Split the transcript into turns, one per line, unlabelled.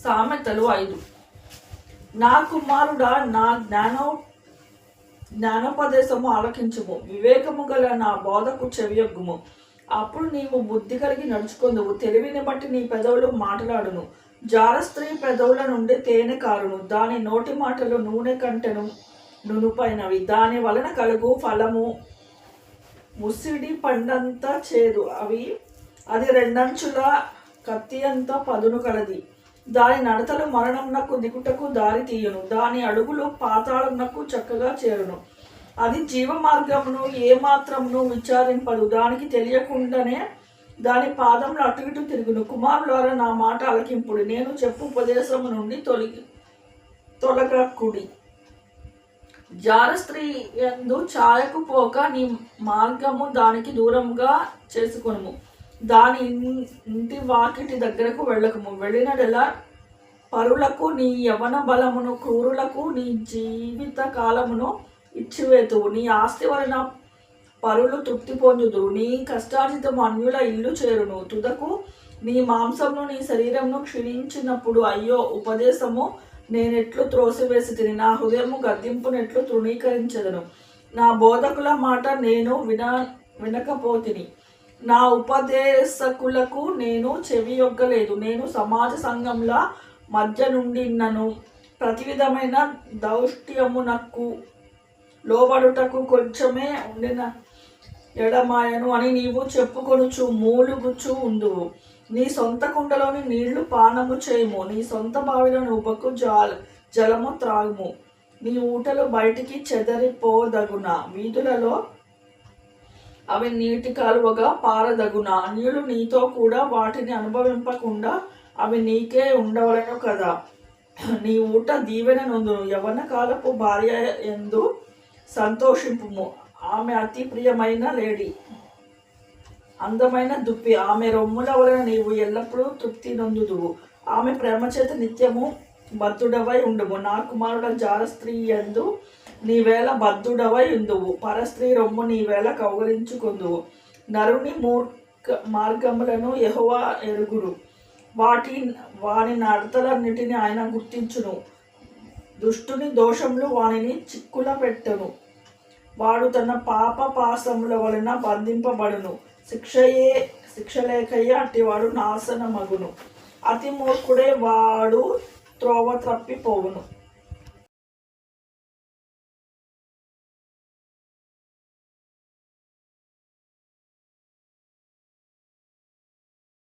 సామెతలు 5. నా కుమారుడా, నా జ్ఞానోపదేశము ఆలకించుము, వివేకము గల నా బోధకు చెవియొగ్గుము. అప్పుడు నీవు బుద్ధి కలిగి నడుచుకొందువు, తెలివిని బట్టి నీ పెదవులు మాట్లాడును. జార స్త్రీ పెదవుల నుండి తేనె కారును, దాని నోటి మాటలు నూనె కంటెను నునుపైనవి. దాని వలన కలుగు ఫలము ముసిడి పండంత చేదు, అది రెండంచుల కత్తి అంత పదును కలది. దాని నడతలు మరణంనకు దిగుటకు దారి తీయును, దాని అడుగులు పాతాళమునకు చక్కగా చేరును. అది జీవ మార్గమును ఏమాత్రమును విచారింపదు, దానికి తెలియకుండానే దాని పాదములు అటు ఇటు తిరుగును. కుమారులారా, నా మాట ఆలకింపుడి, నేను చెప్పు ఉపదేశము నుండి తొలగకుడి. జార స్త్రీ యందు ఛాయకు పోక నీ మార్గము దానికి దూరంగా చేసుకొనుము. దాని ఇంటి వాకిటి దగ్గరకు వెళ్ళకము. వెళ్ళినడెలా పరులకు నీ యవన బలమును, క్రూరులకు నీ జీవిత కాలమును ఇచ్చివేతువు. నీ ఆస్తి వలన పరులు తృప్తి పొందుదురు, నీ కష్టార్జితము అన్యుల ఇల్లు చేరును. తుదకు నీ మాంసమును నీ శరీరమును క్షీణించినప్పుడు అయ్యో, ఉపదేశము నేనెట్లు త్రోసివేసి తిని, నా హృదయము గద్దింపునెట్లు తృణీకరించదను. నా బోధకుల మాట నేను వినకపోతిని, నా ఉపదేశకులకు నేను చెవియొగ్గలేదు. నేను సమాజ సంఘంల మధ్య నుండిన్నను, ప్రతి విధమైన దౌష్ట్యమునకు లోబడుటకు కొంచెమే ఉండిన ఎడమాయను అని నీవు చెప్పుకొనుచు మూలుగుచు ఉందువు. నీ సొంత కుండలోని నీళ్లు పానము చేయము, నీ సొంత బావిలోని ఉపకు జలము త్రాగుము. నీ ఊటలు బయటికి చెదరిపోదగున, వీధులలో అవి నీటి కాలువగా పారదగున. అన్యులు నీతో కూడా వాటిని అనుభవింపకుండా అవి నీకే ఉండవలను కదా. నీ ఊట దీవెన నొందును, యవ్వన కాలపు భార్య యందు సంతోషింపుము. ఆమె అతి ప్రియమైన లేడి, అందమైన దుప్పి, ఆమె రొమ్ముల వలన నీవు ఎల్లప్పుడూ తృప్తి నొందుదువు. ఆమె ప్రేమ చేత నిత్యము బద్ధుడవై ఉండుము. నా కుమారుడ, జార స్త్రీ యందు నీవేళ బద్ధుడవై ఉందువు, పరస్త్రీ రొమ్ము నీవేళ కౌగలించుకొందువు. నరుని మార్గములను యెహోవా ఎరుగురు, వాని నడతలన్నిటిని ఆయన గుర్తించును. దుష్టుని దోషములు వానిని చిక్కుల పెట్టును, వాడు తన పాప పాశముల వలన బంధింపబడును. శిక్ష లేకయే అట్టివాడు నాశనమగును, అతి మూర్ఖుడే వాడు త్రోవ త్రప్పిపోవును.